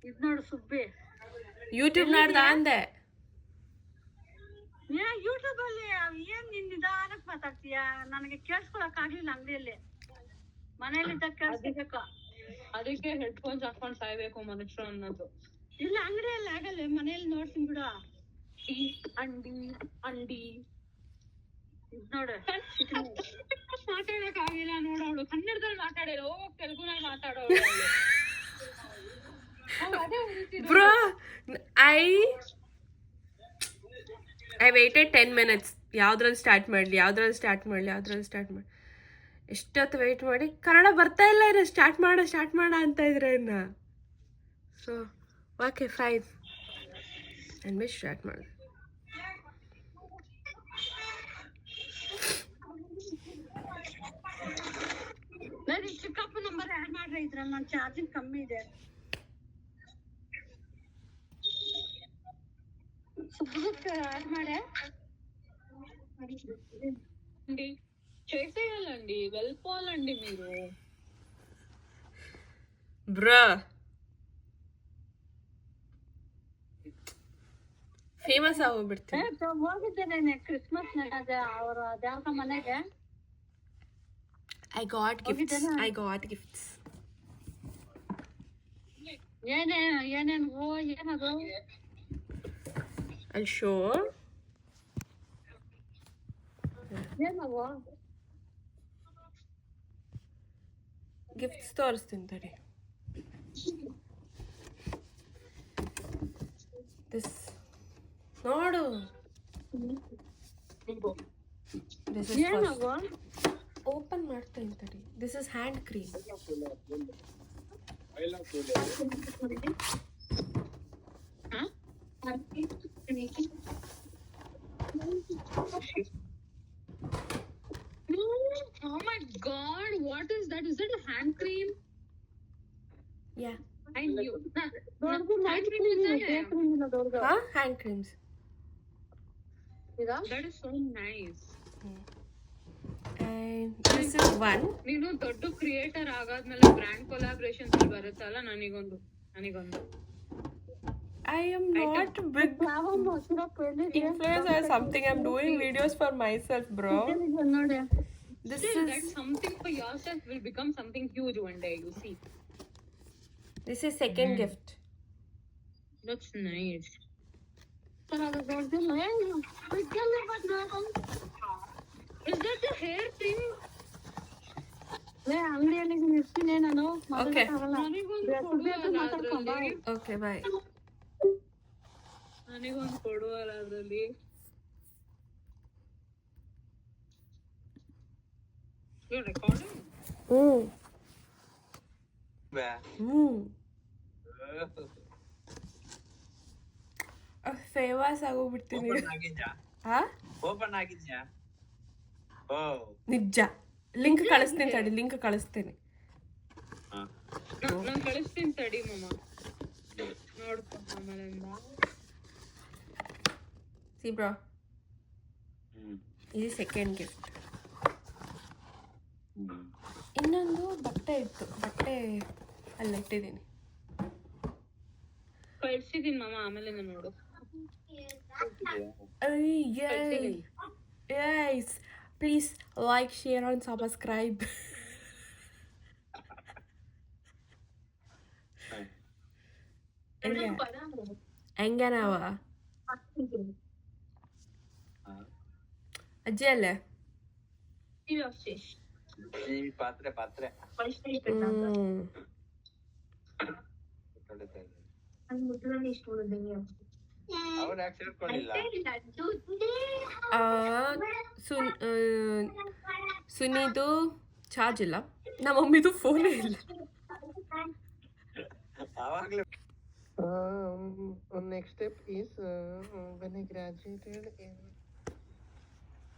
ಇದ್ ನೋಡು ಸುಬ್ಬಿ. ಯೂಟ್ಯೂಬ್ ನೋಡ್ದ ಅಂದೆ. ಯೂಟ್ಯೂಬ್ ಅಲ್ಲಿ ಏನ್ ನಿನ್ ನಿಧಾನಕ್ ಮಾತಾಡ್ತೀಯ? ನನಗೆ ಕೇಳಿಸ್ಕೊಳಕ್ ಆಗ್ಲಿಲ್ಲ ಅಂಗಡಿಯಲ್ಲಿ. ಮನೇಲಿದ್ದಾಗ ಕೇಳಿಸ್ಬೇಕು. ಅದಕ್ಕೆ ಹೆಡ್ಫೋನ್ಸ್ ಹಾಕೊಂಡ್ ಸಾಯ್ಬೇಕು ಮನುಷ್ಯರು ಅನ್ನೋದು. ಇಲ್ಲ ಅಂಗಡಿಯಲ್ಲಿ ಆಗಲ್ಲ, ಮನೇಲಿ ನೋಡ್ತೀನಿ ಬಿಡು. ಅಂಡಿ ಅಂಡಿ ನೋಡು. ಮಾತಾಡಕ್ ಆಗಿಲ್ಲ ನೋಡೋಳು. ಕನ್ನಡದಲ್ಲಿ ಮಾತಾಡಿರೋ, ತೆಲುಗುನಲ್ಲಿ ಮಾತಾಡೋಳು. Bro I waited 10 minutes. ಯಾವ್ದ್ರಲ್ಲಿ ಸ್ಟಾರ್ಟ್ ಮಾಡಲಿ ಎಷ್ಟೊತ್ತು ವೆಯ್ಟ್ ಮಾಡಿ ಕನ್ನಡ ಬರ್ತಾ ಇಲ್ಲ ಇನ್ನು ಸ್ಟಾರ್ಟ್ ಮಾಡ ಅಂತ ಇದ್ರೆ ಇನ್ನು. ಸೊ ಓಕೆ ಫೈನ್ ಅನ್ಬಿಟ್ಟು ಸ್ಟಾರ್ಟ್ ಮಾಡಿ. ಚಿಕ್ಕಪ್ಪ ನಂಬರ್ ಆಡ್ ಮಾಡ್ರಿ ಇದ್ರಲ್ಲಿ, ನನ್ನ ಚಾರ್ಜಿಂಗ್ ಕಮ್ಮಿ ಇದೆ. ಆಡ್ ಮಾಡೆ అండి చేసేయాలండి, వెళ్ళిపోవాలండి మీరు. ಬ್ರೋ ಫೇಮಸ್ ಆಗೋಗ್ಬಿಡ್ತೀನಿ. ಹೋಗಿದ್ದೇನೆ ಕ್ರಿಸ್ಮಸ್ ಅವರ ಅದ್ಯಾವ ಮನೆಗೆ. I got gifts. ಏನೇನು ಏನದು? I'll show. ಏನವು ಗಿಫ್ಟ್ಸ್ ತೋರಿಸ್ತೀನಿ ತಡಿ. ದಿಸ್ ನೋಡು. ಏನವು? ಓಪನ್ ಮಾಡ್ತೀನಿ ತಡಿ. This is hand cream. Oh my god, what is that? Is it a hand cream? Yeah. I knew. Hand cream is there? Huh? Hand creams. That is so nice. And this is one. ನೀನು ದೊಡ್ಡ creator ಆಗಾದ್ಮೇಲೆ brand collaborations ಬರುತ್ತಲ್ಲ, ನನಗೊಂದು. I am not big influencer or something. I'm doing videos for myself, bro. This is that something for yourself will become something huge one day, you see. This is second gift. That's nice. Is that the hair thing? ಅಂಗಡಿಯಲ್ಲಿ ಇರ್ತೀನಿ ನಾನು. Okay. ನನಗೊಂದು Okay, bye. ನನಗೊಂದು ಕೊಡುವಲ್ಲ ಅದ್ರಲ್ಲಿ. Recording famous ಆಗೋಗ್ಬಿಡ್ತೀನಿ. Open ಆಗಿದ್ಯಾ? ನಿಜ. Link ಕಳಿಸ್ತೀನಿ ತಡಿ, ಲಿಂಕ್ ಕಳಿಸ್ತೀನಿ. ನಾನು ಕಳಿಸ್ತೀನಿ ತಡಿ ಮಮ್ಮ, ನೋಡ್ಕೊ ಆಮೇಲಿಂದ. ಸಿ ಬ್ರೋ, ಇದು ಸೆಕೆಂಡ್ ಗಿಫ್ಟ್. ಇನ್ನೊಂದು ಬಟ್ಟೆ ಇತ್ತು, ಬಟ್ಟೆ ಅಲ್ಲಿ ಇಟ್ಟಿದ್ದೀನಿ. ಕಳ್ಸಿದೀನಿ ಮಮ್ಮ, ಆಮೇಲೆ ನೋಡು. Yes, please like, share and subscribe. ಹೆಂಗನವ ಅಜ್ಜಿ ಅಲ್ಲೇ? ಪಾತ್ರೆ ಅವ್ರು ಯಾಕೆ ಸೇರ್ಕೊಳ್ಳಿಲ್ಲ? ಸುನಿದು ಚಾರ್ಜ್ ಇಲ್ಲ, ನಮ್ಮ ಮಮ್ಮಿದು ಫೋನೇ ಇಲ್ಲ. ಅವಾಗ್ಲೇ next step is when I graduated in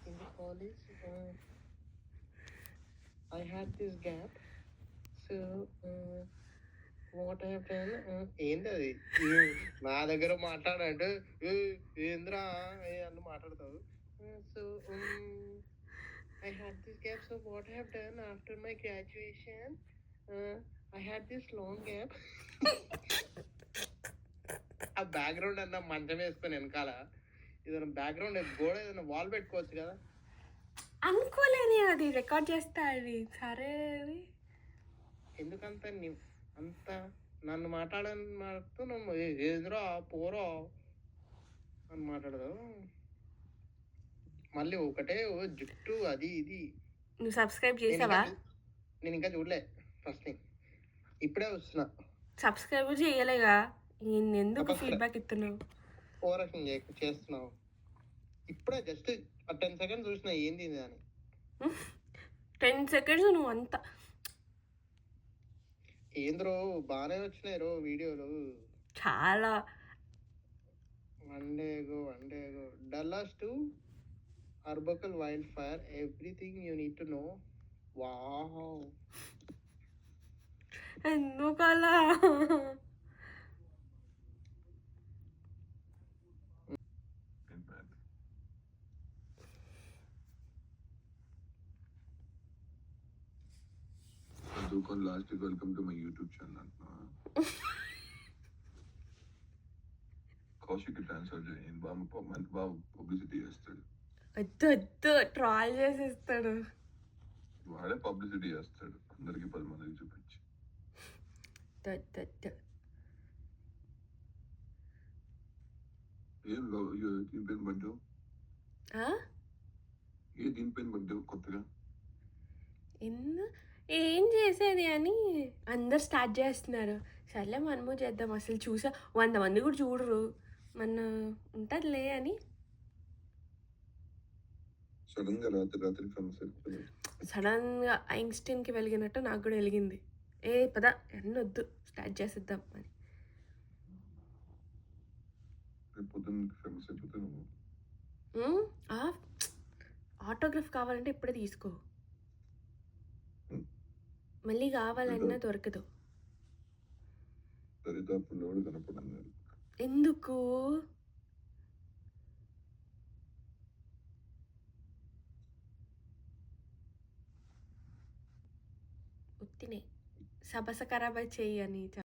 the college, I had this gap, so what I have done, ఏంటది నా దగ్గర మాట్లాడంటే ఏంద్రా అని మాట్లాడతావు. So I had this gap, so what I have done after my graduation, I had this long gap. ఆ background అన్న మంచం వేసుకొని వెనకాల ఏదైనా బ్యాక్గ్రౌండ్ గోడ ఏదైనా వాల్ పెట్టుకోవచ్చు కదా. అనుకోలేని అది రికార్డ్ చేస్తా అది సరే అది ఎందుకంత అంత నన్ను మాట్లాడుతూ ఏదిరా పోరో అని మాట్లాడదావు. మళ్ళీ ఒకటే జుట్టు అది ఇది. నువ్వు సబ్స్క్రైబ్ నేను చేసావా? నేను ఇంకా చూడలే ఫస్ట్ థింగ్. ఇప్పుడే వస్తున్నా. సబ్స్క్రైబ్ చేయలేగా ఎందుకు ఫీడ్బ్యాక్ ఇస్తున్నావు? ఓవరాక్షన్ చేస్తున్నావు. ఇప్పుడే జస్ట్ 10 సెకండ్స్ చూసిన ఏంది ఇది అని. 10 seconds నువ్వు అంతా ఏంద్రో బాగానే వచ్చినాయి రో వీడియోలు. చాలా one day go Dallas to Arbuckle wild fire everything you need to know. Wow ఎందుకు అలా? Last welcome to my YouTube channel. Kaushik transfer చేయండి బాగా పబ్లిసిటీ చేస్తాడు. వద్దు వద్దు ట్రాల్ చేసేస్తాడు. వాడే పబ్లిసిటీ చేస్తాడు అందరికి 10 మందికి చూపించి. దీని పేరు పడ్డావు దీని పేరు పడ్డావు కొత్తగా ఏం చేసేది అని అందరు స్టార్ట్ చేస్తున్నారు. సర్లే మనము చేద్దాం. అసలు చూసా 100 మంది కూడా చూడరు. మన ఉంటుందిలే అని సడన్ గా రాత్రి ఫేమస్ అయిపోయింది. సడన్గా ఐన్స్టీన్కి వెలిగినట్టు నాకు కూడా వెలిగింది. పద అన్నీ వద్దు స్టార్ట్ చేసేద్దాం అని. ఫేమస్ అయిపోతాను. ఆటోగ్రాఫ్ కావాలంటే ఇప్పుడే తీసుకో, మళ్ళీ కావాలన్నా దొరకదు. ఎందుకు? ఉత్తినే సబస ఖరాబ్ చెయ్యి అని